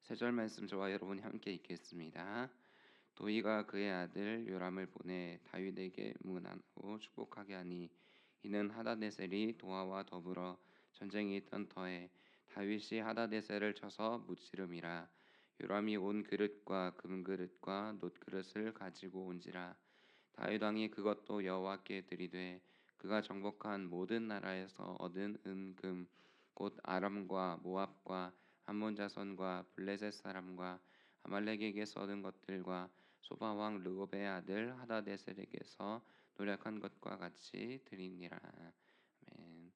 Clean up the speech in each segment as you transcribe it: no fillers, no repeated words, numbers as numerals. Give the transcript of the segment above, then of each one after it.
세 절 말씀 저와 여러분이 함께 읽겠습니다. 도희가 그의 아들 요람을 보내 다윗에게 문안하고 축복하게 하니 이는 하다데셀이 도하와 더불어 전쟁이 있던 터에 다윗이 하다데셀을 쳐서 무찌름이라. 요람이 온 그릇과 금그릇과 놋그릇을 가지고 온지라. 다윗 왕이 그것도 여호와께 드리되 그가 정복한 모든 나라에서 얻은 은금 곧 아람과 모압과 암몬 자손과 블레셋 사람과 아말렉에게서 얻은 것들과 소바 왕 르곱의 아들 하다데셀에게서 노력한 것과 같이 드리니라. 아멘.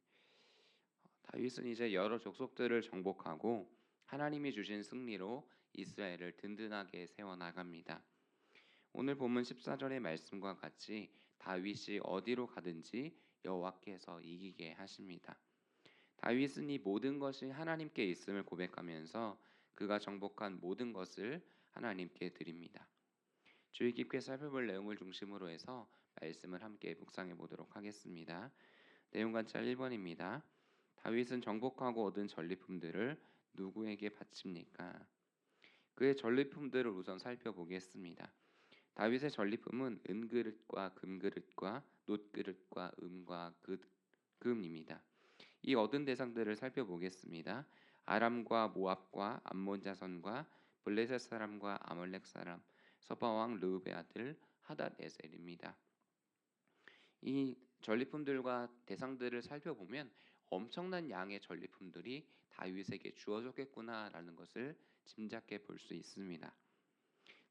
다윗은 이제 여러 족속들을 정복하고 하나님이 주신 승리로 이스라엘을 든든하게 세워 나갑니다. 오늘 본문 14절의 말씀과 같이 다윗이 어디로 가든지 여호와께서 이기게 하십니다. 다윗은 이 모든 것이 하나님께 있음을 고백하면서 그가 정복한 모든 것을 하나님께 드립니다. 주의 깊게 살펴볼 내용을 중심으로 해서 말씀을 함께 묵상해 보도록 하겠습니다. 내용 관찰 1번입니다. 다윗은 정복하고 얻은 전리품들을 누구에게 바칩니까? 그의 전리품들을 우선 살펴보겠습니다. 다윗의 전리품은 은그릇과 금그릇과 놋그릇과 음과 금입니다. 이 얻은 대상들을 살펴보겠습니다. 아람과 모압과 암몬 자손과 블레셋 사람과 아말렉 사람, 서바 왕 르읍의 아들 하닷에셀입니다. 이 전리품들과 대상들을 살펴보면 엄청난 양의 전리품들이 다윗에게 주어졌겠구나라는 것을 짐작해 볼 수 있습니다.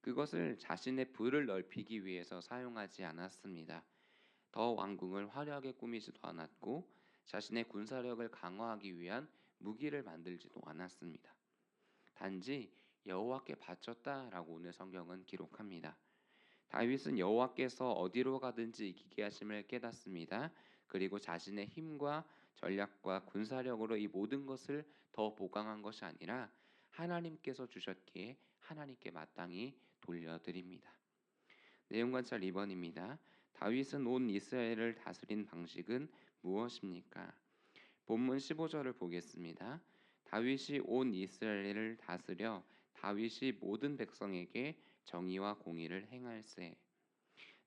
그것을 자신의 부를 넓히기 위해서 사용하지 않았습니다. 더 왕궁을 화려하게 꾸미지도 않았고 자신의 군사력을 강화하기 위한 무기를 만들지도 않았습니다. 단지 여호와께 바쳤다라고 오늘 성경은 기록합니다. 다윗은 여호와께서 어디로 가든지 이기게 하심을 깨닫습니다. 그리고 자신의 힘과 전략과 군사력으로 이 모든 것을 더 보강한 것이 아니라 하나님께서 주셨기에 하나님께 마땅히 돌려드립니다. 내용 관찰 2번입니다. 다윗은 온 이스라엘을 다스린 방식은 무엇입니까? 본문 15절을 보겠습니다. 다윗이 온 이스라엘을 다스려 다윗이 모든 백성에게 정의와 공의를 행할세.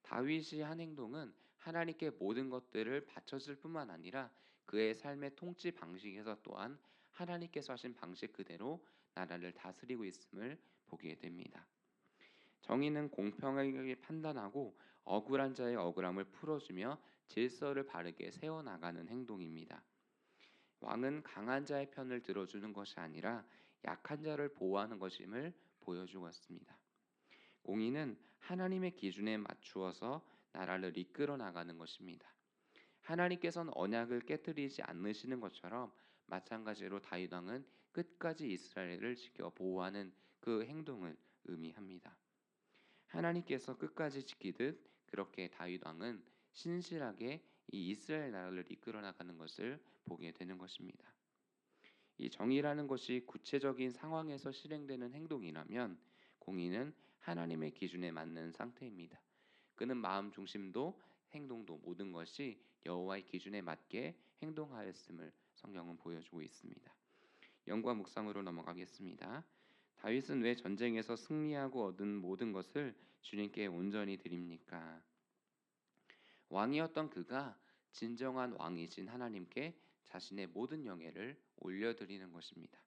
다윗이 한 행동은 하나님께 모든 것들을 바쳤을 뿐만 아니라 그의 삶의 통치 방식에서 또한 하나님께서 하신 방식 그대로 나라를 다스리고 있음을 보게 됩니다. 정의는 공평하게 판단하고 억울한 자의 억울함을 풀어주며 질서를 바르게 세워나가는 행동입니다. 왕은 강한 자의 편을 들어주는 것이 아니라 약한 자를 보호하는 것임을 보여주었습니다. 공의는 하나님의 기준에 맞추어서 나라를 이끌어 나가는 것입니다. 하나님께서는 언약을 깨뜨리지 않으시는 것처럼 마찬가지로 다윗 왕은 끝까지 이스라엘을 지켜 보호하는 그 행동을 의미합니다. 하나님께서 끝까지 지키듯 그렇게 다윗 왕은 신실하게 이 이스라엘 나라를 이끌어 나가는 것을 보게 되는 것입니다. 이 정의라는 것이 구체적인 상황에서 실행되는 행동이라면 공의는 하나님의 기준에 맞는 상태입니다. 그는 마음 중심도 행동도 모든 것이 여호와의 기준에 맞게 행동하였음을 성경은 보여주고 있습니다. 영과 묵상으로 넘어가겠습니다. 다윗은 왜 전쟁에서 승리하고 얻은 모든 것을 주님께 온전히 드립니까? 왕이었던 그가 진정한 왕이신 하나님께 자신의 모든 영예를 올려드리는 것입니다.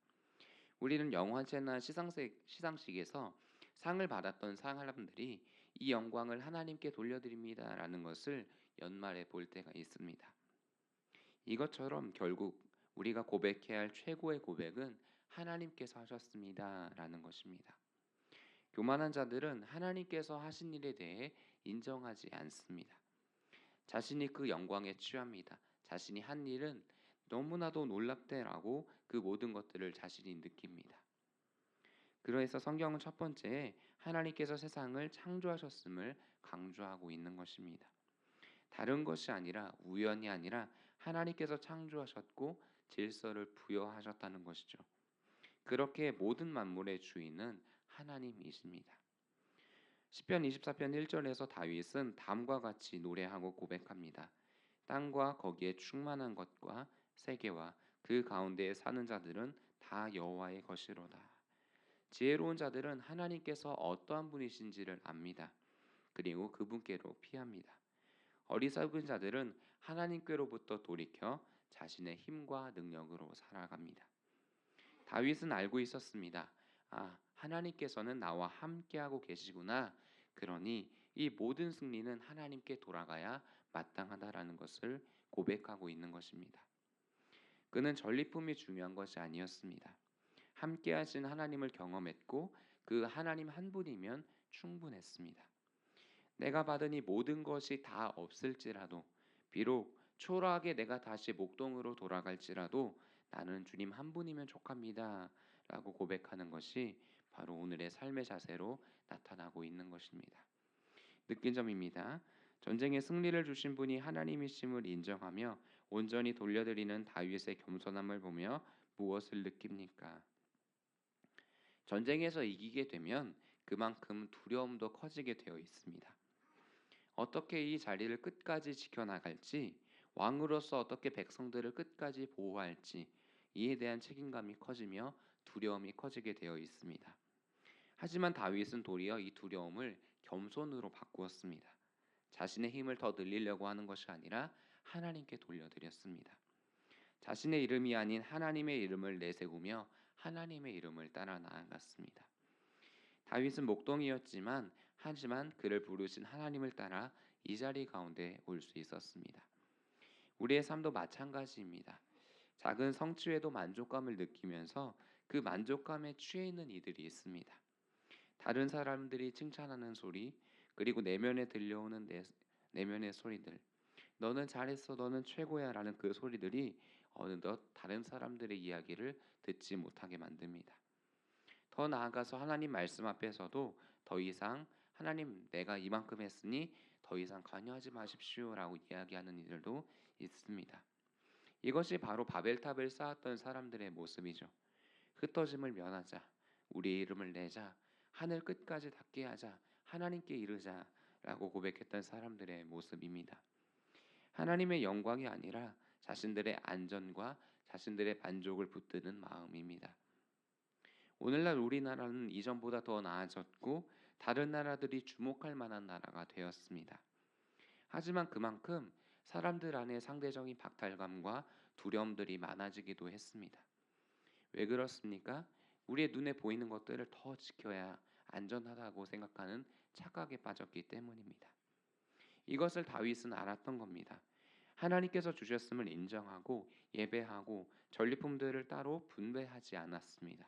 우리는 영화제나 시상식에서 상을 받았던 사람들이 이 영광을 하나님께 돌려드립니다라는 것을 연말에 볼 때가 있습니다. 이것처럼 결국 우리가 고백해야 할 최고의 고백은 하나님께서 하셨습니다라는 것입니다. 교만한 자들은 하나님께서 하신 일에 대해 인정하지 않습니다. 자신이 그 영광에 취합니다. 자신이 한 일은 너무나도 놀랍대라고 그 모든 것들을 자신이 느낍니다. 그래서 성경은 첫 번째 하나님께서 세상을 창조하셨음을 강조하고 있는 것입니다. 다른 것이 아니라 우연이 아니라 하나님께서 창조하셨고 질서를 부여하셨다는 것이죠. 그렇게 모든 만물의 주인은 하나님이십니다. 시편 24편 1절에서 다윗은 다음과 같이 노래하고 고백합니다. 땅과 거기에 충만한 것과 세계와 그 가운데에 사는 자들은 다 여호와의 것이로다. 지혜로운 자들은 하나님께서 어떠한 분이신지를 압니다. 그리고 그분께로 피합니다. 어리석은 자들은 하나님께로부터 돌이켜 자신의 힘과 능력으로 살아갑니다. 다윗은 알고 있었습니다. 하나님께서는 나와 함께하고 계시구나. 그러니 이 모든 승리는 하나님께 돌아가야 마땅하다라는 것을 고백하고 있는 것입니다. 그는 전리품이 중요한 것이 아니었습니다. 함께하신 하나님을 경험했고 그 하나님 한 분이면 충분했습니다. 내가 받은 이 모든 것이 다 없을지라도, 비록 초라하게 내가 다시 목동으로 돌아갈지라도 나는 주님 한 분이면 족합니다 라고 고백하는 것이 바로 오늘의 삶의 자세로 나타나고 있는 것입니다. 느낀 점입니다. 전쟁의 승리를 주신 분이 하나님이심을 인정하며 온전히 돌려드리는 다윗의 겸손함을 보며 무엇을 느낍니까? 전쟁에서 이기게 되면 그만큼 두려움도 커지게 되어 있습니다. 어떻게 이 자리를 끝까지 지켜나갈지, 왕으로서 어떻게 백성들을 끝까지 보호할지, 이에 대한 책임감이 커지며 두려움이 커지게 되어 있습니다. 하지만 다윗은 도리어 이 두려움을 겸손으로 바꾸었습니다. 자신의 힘을 더 늘리려고 하는 것이 아니라 하나님께 돌려드렸습니다. 자신의 이름이 아닌 하나님의 이름을 내세우며 하나님의 이름을 따라 나아갔습니다. 다윗은 목동이었지만 하지만 그를 부르신 하나님을 따라 이 자리 가운데 올 수 있었습니다. 우리의 삶도 마찬가지입니다. 작은 성취에도 만족감을 느끼면서 그 만족감에 취해 있는 이들이 있습니다. 다른 사람들이 칭찬하는 소리, 그리고 내면에 들려오는 내면의 소리들, 너는 잘했어, 너는 최고야 라는 그 소리들이 어느덧 다른 사람들의 이야기를 듣지 못하게 만듭니다. 더 나아가서 하나님 말씀 앞에서도 더 이상 하나님 내가 이만큼 했으니 더 이상 관여하지 마십시오 라고 이야기하는 이들도 있습니다. 이것이 바로 바벨탑을 쌓았던 사람들의 모습이죠. 흩어짐을 면하자, 우리의 이름을 내자, 하늘 끝까지 닿게 하자, 하나님께 이르자 라고 고백했던 사람들의 모습입니다. 하나님의 영광이 아니라 자신들의 안전과 자신들의 만족을 붙드는 마음입니다. 오늘날 우리나라는 이전보다 더 나아졌고 다른 나라들이 주목할 만한 나라가 되었습니다. 하지만 그만큼 사람들 안에 상대적인 박탈감과 두려움들이 많아지기도 했습니다. 왜 그렇습니까? 우리의 눈에 보이는 것들을 더 지켜야 안전하다고 생각하는 착각에 빠졌기 때문입니다. 이것을 다윗은 알았던 겁니다. 하나님께서 주셨음을 인정하고 예배하고 전리품들을 따로 분배하지 않았습니다.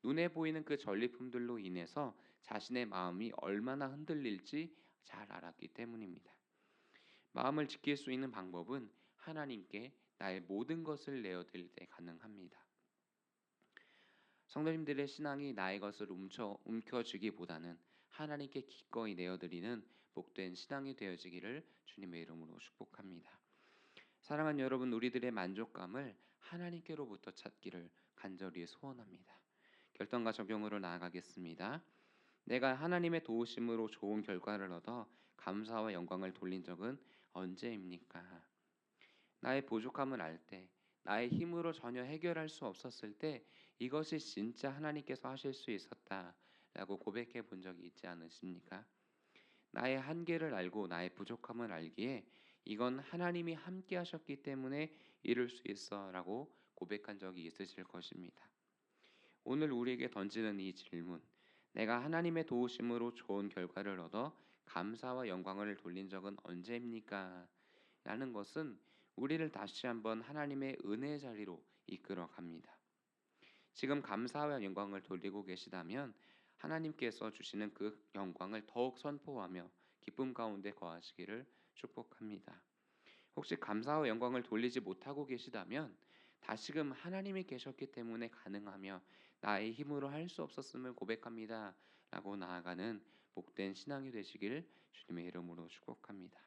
눈에 보이는 그 전리품들로 인해서 자신의 마음이 얼마나 흔들릴지 잘 알았기 때문입니다. 마음을 지킬 수 있는 방법은 하나님께 나의 모든 것을 내어드릴 때 가능합니다. 성도님들의 신앙이 나의 것을 움켜쥐기보다는 하나님께 기꺼이 내어드리는 복된 신앙이 되어지기를 주님의 이름으로 축복합니다. 사랑하는 여러분, 우리들의 만족감을 하나님께로부터 찾기를 간절히 소원합니다. 결단과 적용으로 나아가겠습니다. 내가 하나님의 도우심으로 좋은 결과를 얻어 감사와 영광을 돌린 적은 언제입니까? 나의 부족함을 알 때, 나의 힘으로 전혀 해결할 수 없었을 때 이것이 진짜 하나님께서 하실 수 있었다라고 고백해 본 적이 있지 않으십니까? 나의 한계를 알고 나의 부족함을 알기에 이건 하나님이 함께 하셨기 때문에 이룰 수 있어라고 고백한 적이 있으실 것입니다. 오늘 우리에게 던지는 이 질문, 내가 하나님의 도우심으로 좋은 결과를 얻어 감사와 영광을 돌린 적은 언제입니까? 라는 것은 우리를 다시 한번 하나님의 은혜의 자리로 이끌어 갑니다. 지금 감사와 영광을 돌리고 계시다면 하나님께서 주시는 그 영광을 더욱 선포하며 기쁨 가운데 거하시기를 축복합니다. 혹시 감사와 영광을 돌리지 못하고 계시다면 다시금 하나님이 계셨기 때문에 가능하며 나의 힘으로 할 수 없었음을 고백합니다 라고 나아가는 복된 신앙이 되시길 주님의 이름으로 축복합니다.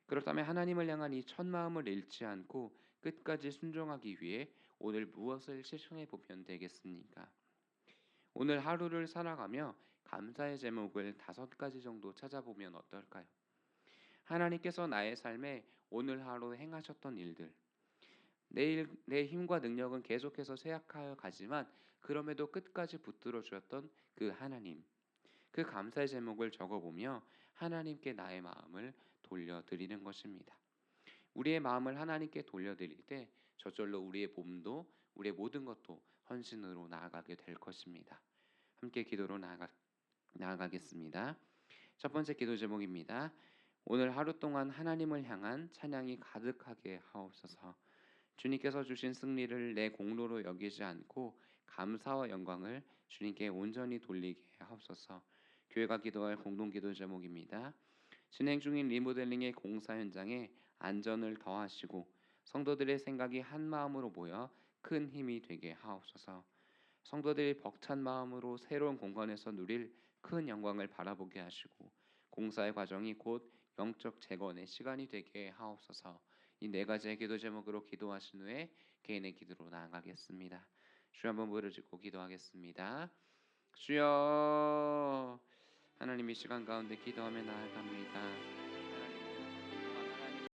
그렇다면 하나님을 향한 이 첫 마음을 잃지 않고 끝까지 순종하기 위해 오늘 무엇을 실천해 보면 되겠습니까? 오늘 하루를 살아가며 감사의 제목을 5가지 정도 찾아보면 어떨까요? 하나님께서 나의 삶에 오늘 하루 행하셨던 일들, 내일 내 힘과 능력은 계속해서 쇠약하여 가지만 그럼에도 끝까지 붙들어 주었던 그 하나님, 그 감사의 제목을 적어보며 하나님께 나의 마음을 돌려드리는 것입니다. 우리의 마음을 하나님께 돌려드릴 때 저절로 우리의 몸도 우리의 모든 것도 헌신으로 나아가게 될 것입니다. 함께 기도로 나아가겠습니다. 첫 번째 기도 제목입니다. 오늘 하루 동안 하나님을 향한 찬양이 가득하게 하옵소서. 주님께서 주신 승리를 내 공로로 여기지 않고 감사와 영광을 주님께 온전히 돌리게 하옵소서. 교회가 기도할 공동기도 제목입니다. 진행 중인 리모델링의 공사 현장에 안전을 더하시고 성도들의 생각이 한 마음으로 모여 큰 힘이 되게 하옵소서. 성도들이 벅찬 마음으로 새로운 공간에서 누릴 큰 영광을 바라보게 하시고 공사의 과정이 곧 영적 재건의 시간이 되게 하옵소서. 이 네 가지의 기도 제목으로 기도하신 후에 개인의 기도로 나아가겠습니다. 주여 한번 부르짖고 기도하겠습니다. 주여, 하나님 이 시간 가운데 기도하며 나아갑니다.